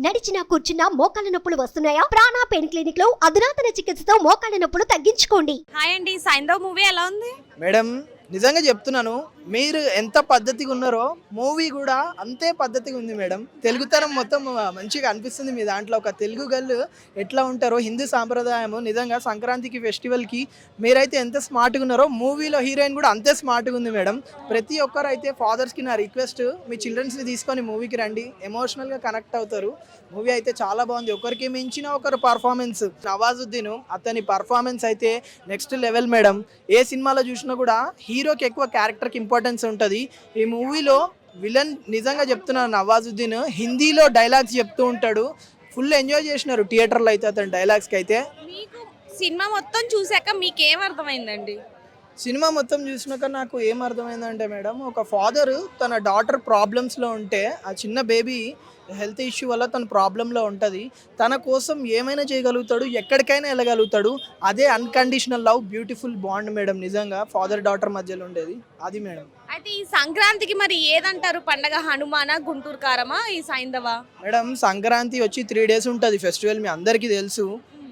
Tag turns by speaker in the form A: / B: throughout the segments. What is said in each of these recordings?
A: నడిచినా కూర్చున్నా మోకాళ్ళ నొప్పులు వస్తున్నాయా? ప్రాణ పెయిన్ క్లినిక్ లో అధునాతన చికిత్సతో మోకాళ్ళ నొప్పులు తగ్గించుకోండి.
B: హాయ్ అండి, సైంధవ్ మూవీ ఎలా ఉంది?
C: మేడం నిజంగా చెప్తున్నాను, మీరు ఎంత పద్ధతిగా ఉన్నారో మూవీ కూడా అంతే పద్ధతిగా ఉంది మేడం. తెలుగుతనం మొత్తం మంచిగా అనిపిస్తుంది మీ దాంట్లో. ఒక తెలుగు గర్ల్ ఎట్లా ఉంటారో, హిందూ సాంప్రదాయము నిజంగా సంక్రాంతికి ఫెస్టివల్కి మీరైతే ఎంత స్మార్ట్గా ఉన్నారో మూవీలో హీరోయిన్ కూడా అంతే స్మార్ట్గా ఉంది మేడం. ప్రతి ఒక్కరు అయితే ఫాదర్స్కి నా రిక్వెస్ట్, మీ చిల్డ్రన్స్ని తీసుకొని మూవీకి రండి, ఎమోషనల్గా కనెక్ట్ అవుతారు. మూవీ అయితే చాలా బాగుంది. ఒకరికి మించిన ఒకరు పర్ఫార్మెన్స్. నవాజుద్దీన్ అతని పర్ఫార్మెన్స్ అయితే నెక్స్ట్ లెవెల్ మేడం. ఏ సినిమాలో చూసినా కూడా హీరోకి ఎక్కువ క్యారెక్టర్కి ఇంపార్టెన్స్ ఉంటుంది. ఈ మూవీలో విలన్ నిజంగా చెప్తున్నాను, నవాజుద్దీన్ హిందీలో డైలాగ్స్ చెప్తూ ఉంటాడు. ఫుల్ ఎంజాయ్ చేసినారు థియేటర్లో అయితే అతని డైలాగ్స్కి అయితే.
B: మీకు సినిమా మొత్తం చూసాక మీకు ఏం అర్థమైందండి?
C: సినిమా మొత్తం చూసినాక నాకు ఏం అర్థమైందంటే మేడం, ఒక ఫాదర్ తన డాటర్ ప్రాబ్లమ్స్లో ఉంటే, ఆ చిన్న బేబీ హెల్త్ ఇష్యూ వల్ల తన ప్రాబ్లంలో ఉంటుంది, తన కోసం ఏమైనా చేయగలుగుతాడు, ఎక్కడికైనా వెళ్ళగలుగుతాడు. అదే unconditional love, beautiful bond madam. నిజంగా ఫాదర్ డాటర్ మధ్యలో ఉండేది అది మేడం.
B: అయితే ఈ సంక్రాంతికి మరి ఏదంటారు పండగ? హనుమాన, గుంటూరు కారమా, ఈ సైంధవ?
C: మేడం సంక్రాంతి వచ్చి 3 days ఉంటుంది ఫెస్టివల్, మీ అందరికీ తెలుసు.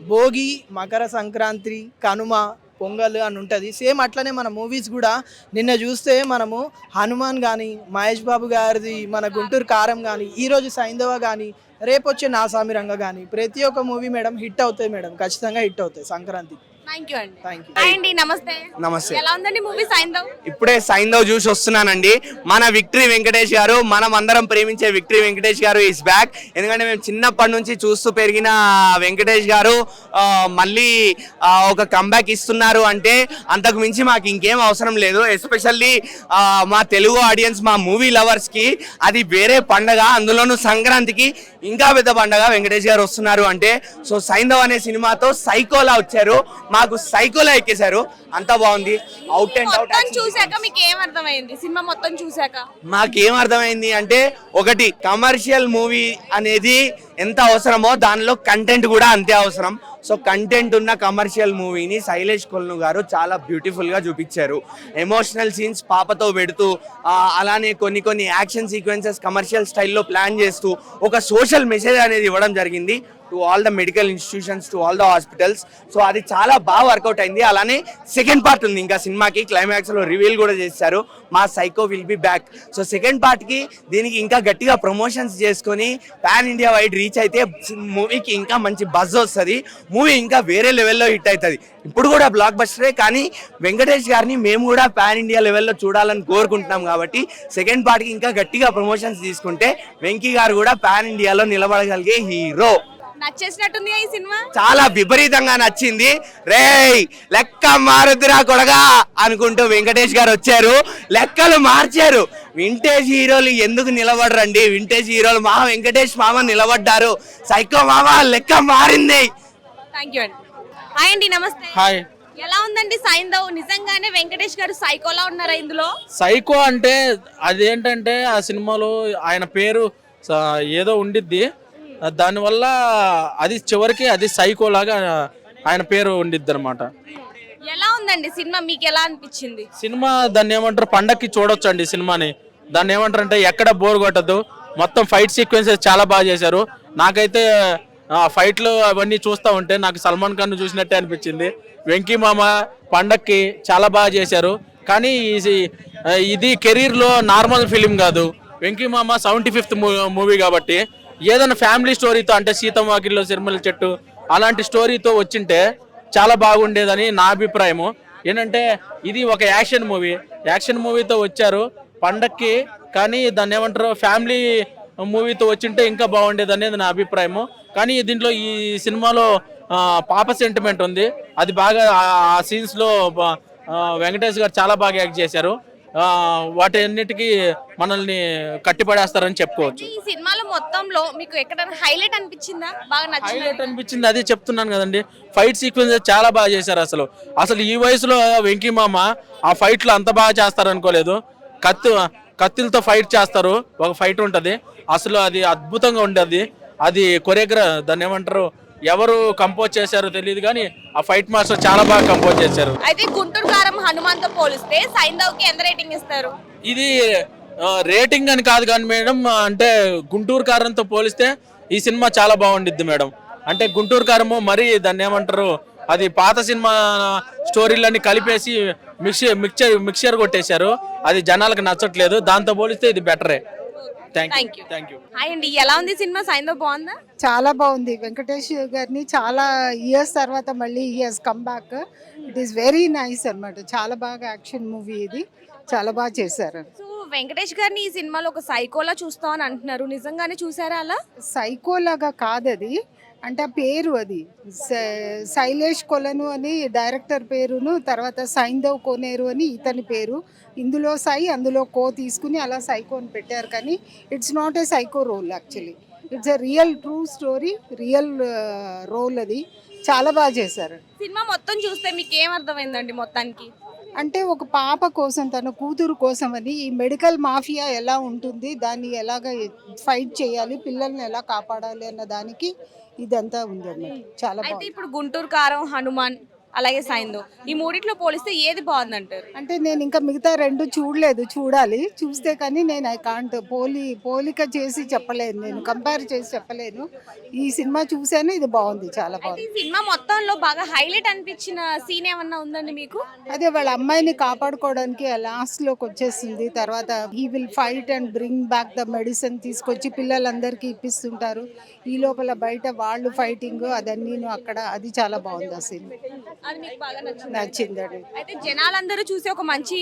C: భోగి, మకర సంక్రాంతి, కనుమ, పొంగల్ అని ఉంటుంది. సేమ్ అట్లనే మన మూవీస్ కూడా నిన్న చూస్తే మనము హనుమాన్ కానీ, మహేష్ బాబు గారిది మన గుంటూరు కారం కానీ, ఈరోజు సైంధవ కానీ, రేపు వచ్చే నా సామిరంగ కానీ, ప్రతి ఒక్క మూవీ మేడం హిట్ అవుతాయి మేడం, ఖచ్చితంగా హిట్ అవుతాయి సంక్రాంతి.
B: థ్యాంక్ యూ అండి.
C: Thank you.
B: హాయ్ అండి, నమస్తే.
D: నమస్తే.
B: ఎలా ఉందండి మూవీ సైంధవ్?
D: ఇప్పుడే సైంధవ్ చూసి వస్తున్నానండి. మన విక్టరీ వెంకటేష్ గారు, మనం అందరం ప్రేమించే విక్టరీ వెంకటేష్ గారు ఈస్ బ్యాక్. ఎందుకంటే మేము చిన్నప్పటి నుంచి చూస్తూ పెరిగిన వెంకటేష్ గారు మళ్ళీ ఒక కంబ్యాక్ ఇస్తున్నారు అంటే అంతకు మించి మాకు ఇంకేం అవసరం లేదు. ఎస్పెషల్లీ మా తెలుగు ఆడియన్స్, మా మూవీ లవర్స్కి అది వేరే పండగ. అందులోనూ సంక్రాంతికి ఇంకా పెద్ద పండగ వెంకటేష్ గారు వస్తున్నారు అంటే. సో సైంధవ్ అనే సినిమాతో సైకోలా వచ్చారు, మాకు సైకోలా ఎక్కేశారు. అంతా బాగుంది. Out and out.
B: మొత్తం చూసాక మీకు ఏం అర్థమైంది? సినిమా మొత్తం చూసాక
D: మాకేం అర్థమైంది అంటే, ఒకటి కమర్షియల్ మూవీ అనేది ఎంత అవసరమో దానిలో కంటెంట్ కూడా అంతే అవసరం. సో కంటెంట్ ఉన్న కమర్షియల్ మూవీని శైలేష్ కొల్ను గారు చాలా బ్యూటిఫుల్గా చూపించారు. ఎమోషనల్ సీన్స్ పాపతో పెడుతూ, అలానే కొన్ని యాక్షన్ సీక్వెన్సెస్ కమర్షియల్ స్టైల్లో ప్లాన్ చేస్తూ ఒక సోషల్ మెసేజ్ అనేది ఇవ్వడం జరిగింది to all the medical institutions, to all the hospitals. So అది చాలా బాగా వర్కౌట్ అయింది. అలానే సెకండ్ పార్ట్ ఉంది ఇంకా సినిమాకి, క్లైమాక్స్లో రివీల్ కూడా చేశారు, మా psycho will be back. So second పార్ట్కి దీనికి ఇంకా గట్టిగా ప్రమోషన్స్ చేసుకొని పాన్ ఇండియా వైడ్ రీచ్ అయితే మూవీకి ఇంకా మంచి బజ్ వస్తుంది, మూవీ ఇంకా వేరే లెవెల్లో హిట్ అవుతుంది. ఇప్పుడు కూడా బ్లాక్ బస్టరే, కానీ వెంకటేష్ గారిని మేము కూడా పాన్ ఇండియా లెవెల్లో చూడాలని కోరుకుంటున్నాం. కాబట్టి సెకండ్ పార్ట్కి ఇంకా గట్టిగా ప్రమోషన్స్ తీసుకుంటే వెంకీ గారు కూడా పాన్ ఇండియాలో నిలబడగలిగే హీరో.
B: నచ్చేసినట్టుంది ఈ సినిమా?
D: చాలా విపరీతంగా నచ్చింది. రేయ్ లెక్క మారుద్దురా కొడగా అనుకుంటూ వెంకటేష్ గారు వచ్చారు, లెక్కలు మార్చారు. వింటేజ్ హీరోలు ఎందుకు నిలబడరండి? వింటేజ్ హీరోలు మా వెంకటేష్ మామ నిలబడ్డారు. సైకో మామ లెక్క మారింది.
B: థ్యాంక్ యూ అండి. హాయ్ అండి, నమస్తే.
E: హాయ్.
B: ఎలా ఉందండి సైంధవ్? నిజంగానే వెంకటేష్ గారు సైకోలా ఉన్నారా ఇందులో?
E: సైకో అంటే అదేంటంటే ఆ సినిమాలో ఆయన పేరు ఏదో ఉండిద్ది, దానివల్ల అది చివరికి అది సైకో లాగా ఆయన పేరు ఉండిద్ది అనమాట.
B: ఎలా ఉందండి సినిమా? మీకు ఎలా అనిపించింది
E: సినిమా? దాన్ని ఏమంటారు, పండక్కి చూడొచ్చు అండి సినిమాని. దాన్ని ఏమంటారు అంటే ఎక్కడ బోర్ కొట్టదు. మొత్తం ఫైట్ సీక్వెన్సెస్ చాలా బాగా చేశారు. నాకైతే ఫైట్లు అవన్నీ చూస్తూ ఉంటే నాకు సల్మాన్ ఖాన్ చూసినట్టే అనిపించింది. వెంకీ మామ పండక్కి చాలా బాగా చేశారు. కానీ ఇది కెరీర్లో నార్మల్ ఫిలిం కాదు. వెంకీ మామ 75th మూవీ కాబట్టి ఏదైనా ఫ్యామిలీ స్టోరీతో, అంటే సీతమ్మ వాకిట్లో సిరిమల్ల చెట్టు అలాంటి స్టోరీతో వచ్చింటే చాలా బాగుండేదని నా అభిప్రాయము. ఏంటంటే ఇది ఒక యాక్షన్ మూవీతో వచ్చారు పండక్కి, కానీ దాన్ని ఏమంటారు ఫ్యామిలీ మూవీతో వచ్చింటే ఇంకా బాగుండేది అనేది నా అభిప్రాయము. కానీ దీంట్లో ఈ సినిమాలో పాప సెంటిమెంట్ ఉంది, అది బాగా ఆ సీన్స్లో వెంకటేష్ గారు చాలా బాగా యాక్ట్ చేశారు. వాటన్నిటికీ మనల్ని కట్టిపడేస్తారని చెప్పుకోవచ్చు.
B: ఈ సినిమాలో మొత్తంలో మీకు ఎక్కడైనా హైలైట్ అనిపించిందా? బాగా నచ్చింది?
E: హైలైట్ అనిపించింది అదే చెప్తున్నాను కదండి, ఫైట్ సీక్వెన్స్ చాలా బాగా చేశారు. అసలు ఈ వయసులో వెంకీ మామ ఆ ఫైట్లు అంత బాగా చేస్తారు అనుకోలేదు. కత్తిలతో ఫైట్ చేస్తారు, ఒక ఫైట్ ఉంటుంది అసలు, అది అద్భుతంగా ఉండేది. అది దాన్ని ఏమంటారు, ఎవరు కంపోజ్ చేశారో తెలియదు కానీ ఆ ఫైట్ మాస్టర్ చాలా బాగా కంపోజ్ చేశారు.
B: అయితే గుంటూరు కారం హనుమాన్ తో పోలిస్తే సైంధవ్ కి ఎంత రేటింగ్ ఇస్తారు?
E: ఇది రేటింగ్ అని కాదు కానీ మేడం, అంటే గుంటూరు కారంతో పోలిస్తే ఈ సినిమా చాలా బాగుండిద్ది మేడం. అంటే గుంటూరు కారము మరి దాన్ని ఏమంటారు, అది పాత సినిమా స్టోరీలన్నీ కలిపేసి మిక్చర్ కొట్టేశారు. అది జనాలకు నచ్చట్లేదు. దాంతో పోలిస్తే ఇది బెటరే.
B: Thank you.
E: Thank you.
B: Hi అండి, ఎలా ఉంది సినిమా? సైందో బాగుందా?
F: చాలా బాగుంది. వెంకటేష్ గారిని చాలా ఇయర్స్ తర్వాత మళ్ళీ he has come back. It is very nice అన్నమాట. చాలా బాగా యాక్షన్ మూవీ ఇది, చాలా బాగా చేశారు.
B: సో వెంకటేష్ గారిని ఈ సినిమాలో ఒక సైకోలా చూస్తాం అని అంటున్నారు, నిజంగానే చూసారా అలా?
F: సైకోలాగా కాదది, అంటే ఆ పేరు అది శైలేష్ కొలను అని డైరెక్టర్ పేరును, తర్వాత సైందవ్ కోనేరు అని ఇతని పేరు. ఇందులో సై అందులో కో తీసుకుని అలా సైకో అని పెట్టారు. కానీ it's not a psycho role, actually it's a real true story, real role. అది చాలా బాగా చేశారు.
B: సినిమా మొత్తం చూస్తే మీకు ఏం అర్థమైందండి మొత్తానికి?
F: అంటే ఒక పాప కోసం, తన కూతురు కోసం అని ఈ మెడికల్ మాఫియా ఎలా ఉంటుంది, దాన్ని ఎలాగ ఫైట్ చేయాలి, పిల్లల్ని ఎలా కాపాడాలి అన్న దానికి ఇదంతా ఉంది అన్నమాట. చాలా
B: అయితే
F: బాగుంది.
B: ఇప్పుడు గుంటూరు కారం, హనుమాన్, అలాగే సైందో, ఈ మూడిట్లో పోలిస్తే ఏది బాగుందంటారు?
F: అంటే నేను ఇంకా మిగతా రెండు చూడలేదు, చూడాలి. చూస్తే కానీ నేను ఐ కాంట్ పోలిక చేసి చెప్పలేను, నేను కంపేర్ చేసి చెప్పలేను. ఈ సినిమా చూశాను, ఇది బాగుంది, చాలా
B: అయితే
F: బాగుంది.
B: ఈ సినిమా మొత్తంలో బాగా హైలైట్ అనిపించిన సీన్ ఏమన్నా ఉందండి మీకు?
F: అదే వాళ్ళ అమ్మాయిని కాపాడుకోవడానికి లాస్ట్ లోకి వచ్చేస్తుంది. తర్వాత he will fight and bring back the medicine తీసుకొచ్చి పిల్లలందరికీ ఇప్పిస్తుంటారు. ఈ లోపల బయట వాళ్ళు ఫైటింగ్ అదన్నీ అక్కడ, అది చాలా బాగుంది ఆ సీన్.
B: అది మీకు బాగా నచ్చింది?
F: నచ్చిందండి.
B: అయితే జనాలందరూ చూసి ఒక మంచి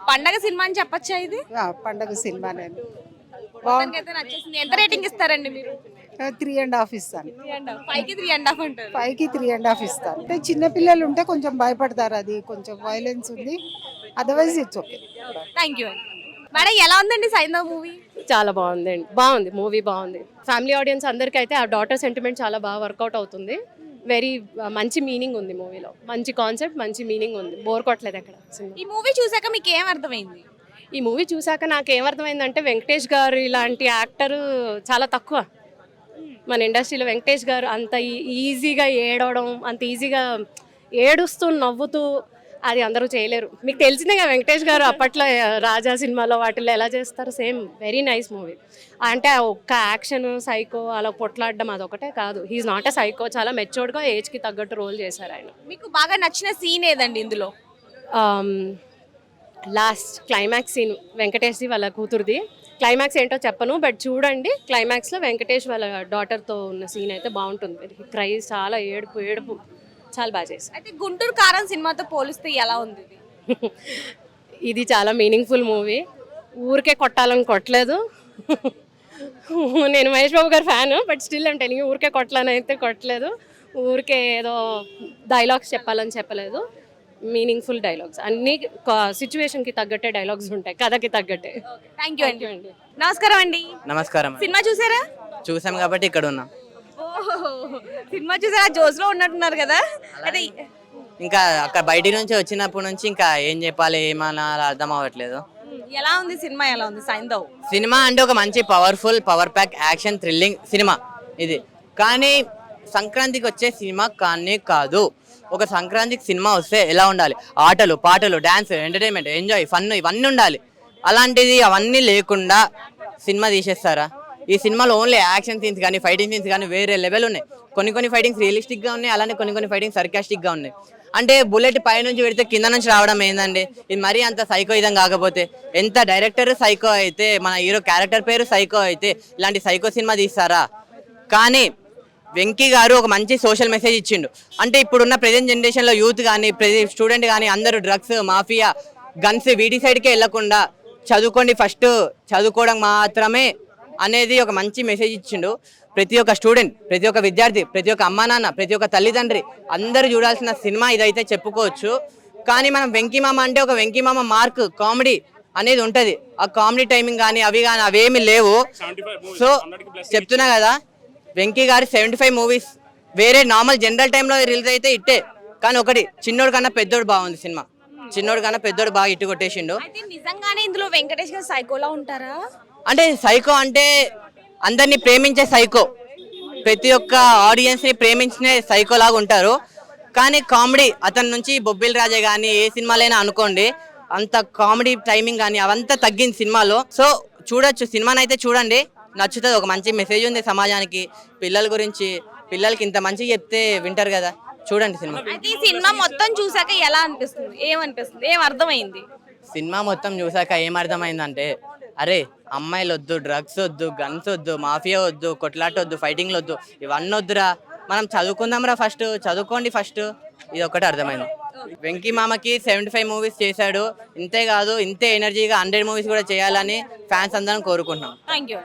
B: పండగ సినిమా అని చెప్పచ్చా ఇది?
F: పండగ సినిమా నేను
B: మొత్తానికి అయితే నచ్చేసింది. ఎంత రేటింగ్ ఇస్తారండి మీరు?
F: 3.5 ఇస్తాను.
B: 5కి 3.5 అంటారు.
F: 5కి 3.5 ఇస్తాను. అంటే చిన్నపిల్లలు ఉంటే కొంచెం భయపడతారు, అది కొంచెం వైలెన్స్ ఉంది. Otherwise it's okay.
B: Thank you అండి. మేడం, ఎలా ఉందండి సైందవ్ మూవీ?
G: చాలా బాగుందండి, బాగుంది మూవీ, బాగుంది. ఫ్యామిలీ ఆడియన్స్ అందరికీ అయితే ఆ డాటర్ సెంటిమెంట్ చాలా బాగా వర్కౌట్ అవుతుంది. వెరీ మంచి మీనింగ్ ఉంది మూవీలో, మంచి కాన్సెప్ట్, మంచి మీనింగ్ ఉంది. బోర్ కొట్టలేదు ఎక్కడ సినిమా.
B: ఈ మూవీ చూసాక మీకు ఏం అర్థమైంది?
G: ఈ మూవీ చూసాక నాకు ఏమర్థమైందంటే వెంకటేష్ గారు ఇలాంటి యాక్టర్ చాలా తక్కువ మన ఇండస్ట్రీలో. వెంకటేష్ గారు అంత ఈజీగా ఏడవడం, అంత ఈజీగా ఏడుస్తూ నవ్వుతూ అది అందరూ చేయలేరు. మీకు తెలిసిందే కదా వెంకటేష్ గారు అప్పట్లో రాజా సినిమాలో వాటిల్లో ఎలా చేస్తారు, సేమ్. Very nice movie. అంటే ఒక్క యాక్షన్ సైకో అలా పొట్లాడడం అదొకటే కాదు. హీఈస్ నాట్ ఎ సైకో, చాలా మెచ్యూర్డ్గా ఏజ్కి తగ్గట్టు రోల్ చేశారు ఆయన.
B: మీకు బాగా నచ్చిన సీన్ ఏదండి ఇందులో?
G: లాస్ట్ క్లైమాక్స్ సీన్ వెంకటేష్ది వాళ్ళ కూతురుది. క్లైమాక్స్ ఏంటో చెప్పను, బట్ చూడండి. క్లైమాక్స్లో వెంకటేష్ వాళ్ళ డాటర్తో ఉన్న సీన్ అయితే బాగుంటుంది. క్రైజ్, చాలా ఏడుపు చాలా బాగా చేశారు.
B: అయితే గుంటూరు కారం సినిమాతో పోలిస్తే ఎలా ఉంది ఇది?
G: ఇది చాలా మీనింగ్ఫుల్ మూవీ. ఊరికే కొట్టాలని కొట్టలేదు. నేను మహేష్ బాబు గారి ఫ్యాను, బట్ స్టిల్ అంటే ఊరికే కొట్టాలని అయితే కొట్టలేదు. ఊరికే ఏదో డైలాగ్స్ చెప్పాలని చెప్పలేదు. మీనింగ్ఫుల్ డైలాగ్స్, అన్ని సిచ్యువేషన్కి తగ్గట్టే డైలాగ్స్ ఉంటాయి, కథకి తగ్గట్టే.
B: థ్యాంక్ యూ అండి. నమస్కారం అండి.
H: నమస్కారం.
B: సినిమా చూసారా?
H: చూసాం కాబట్టి ఇక్కడ ఉన్నాం.
B: సినిమా చూసారా? జోస్లో ఉన్నట్టున్నారు కదా. అదే
H: ఇంకా అక్కడ బయట నుంచి వచ్చినప్పటి నుంచి ఇంకా ఏం చెప్పాలి, ఏమన్నా అర్థం అవ్వట్లేదు.
B: ఎలా ఉంది సినిమా? ఎలా ఉంది సైందవ్?
H: సినిమా అంటే ఒక మంచి powerful, power pack, action, thrilling cinema ఇది. కానీ సంక్రాంతికి వచ్చే సినిమా కానీ కాదు. ఒక సంక్రాంతికి సినిమా వస్తే ఎలా ఉండాలి, ఆటలు, పాటలు, డ్యాన్స్, ఎంటర్టైన్మెంట్, ఎంజాయ్, ఫన్, ఇవన్నీ ఉండాలి. అలాంటిది అవన్నీ లేకుండా సినిమా తీసేస్తారా? ఈ సినిమాలో ఓన్లీ యాక్షన్ సీన్స్ కానీ ఫైటింగ్ సీన్స్ కానీ వేరే లెవెల్ ఉన్నాయి. కొన్ని ఫైటింగ్స్ రియలిస్టిక్గా ఉన్నాయి, అలానే కొన్ని ఫైటింగ్స్ సర్కాస్టిక్గా ఉన్నాయి. అంటే బుల్లెట్ పై నుంచి పెడితే కింద నుంచి రావడం ఏందండి? ఇది మరీ అంత సైకో ఇదం కాకపోతే, ఎంత డైరెక్టర్ సైకో అయితే, మన హీరో క్యారెక్టర్ పేరు సైకో అయితే ఇలాంటి సైకో సినిమా తీస్తారా? కానీ వెంకీ గారు ఒక మంచి సోషల్ మెసేజ్ ఇచ్చిండు. అంటే ఇప్పుడున్న ప్రెజెంట్ జనరేషన్లో యూత్ కానీ స్టూడెంట్ కానీ అందరూ డ్రగ్స్, మాఫియా, గన్స్ వీటి సైడ్కే వెళ్లకుండా చదువుకోండి, ఫస్ట్ చదువుకోవడం మాత్రమే అనేది ఒక మంచి మెసేజ్ ఇచ్చిండు. ప్రతి ఒక్క స్టూడెంట్, ప్రతి ఒక్క విద్యార్థి, ప్రతి ఒక్క అమ్మా నాన్న, ప్రతి ఒక్క తల్లిదండ్రి అందరూ చూడాల్సిన సినిమా ఇదైతే చెప్పుకోవచ్చు. కానీ మనం వెంకీ మామ అంటే ఒక వెంకీ మామ మార్క్ కామెడీ అనేది ఉంటుంది. ఆ కామెడీ టైమింగ్ కానీ అవేమి లేవు. సో చెప్తున్నా కదా, వెంకీ గారి 75 మూవీస్ వేరే నార్మల్ జనరల్ టైంలో రిలీజ్ అయితే ఇట్టే. కానీ ఒకటి, చిన్నోడు కన్నా పెద్దోడు బాగుంది సినిమా. చిన్నోడు కన్నా పెద్దోడు బాగా ఇట్టు కొట్టేసిండు.
B: అయితే నిజంగానే ఇందులో వెంకటేష్ గారు సైకోలా ఉంటారా?
H: అంటే సైకో అంటే అందరినీ ప్రేమించే సైకో, ప్రతి ఒక్క ఆడియన్స్ని ప్రేమించిన సైకో లాగా ఉంటారు. కానీ కామెడీ అతని నుంచి బొబ్బిల్ రాజే కానీ ఏ సినిమాలైనా అనుకోండి, అంత కామెడీ టైమింగ్ కానీ అవంతా తగ్గింది సినిమాలో. సో చూడొచ్చు, సినిమానైతే చూడండి. నచ్చుతుంది. ఒక మంచి మెసేజ్ ఉంది సమాజానికి, పిల్లల గురించి. పిల్లలకి ఇంత మంచిగా చెప్తే వింటారు కదా. చూడండి సినిమా.
B: అయితే ఈ సినిమా మొత్తం చూసాక ఎలా అనిపిస్తుంది, ఏమనిపిస్తుంది, ఏం అర్థమైంది?
H: సినిమా మొత్తం చూసాక ఏమర్థమైందంటే, అరే అమ్మాయిలు వద్దు, డ్రగ్స్ వద్దు, గన్స్ వద్దు, మాఫియా వద్దు, కొట్లాట వద్దు, ఫైటింగ్లు వద్దు, ఇవన్నీ వద్దురా, మనం చదువుకుందాంరా, ఫస్ట్ చదువుకోండి ఫస్ట్. ఇది ఒకటి అర్థమైంది. వెంకీ మామకి 75 మూవీస్ చేశాడు. ఇంతే కాదు, ఇంతే ఎనర్జీగా 100 మూవీస్ కూడా చేయాలని ఫ్యాన్స్ అందరం కోరుకుంటున్నాం.
B: Thank you.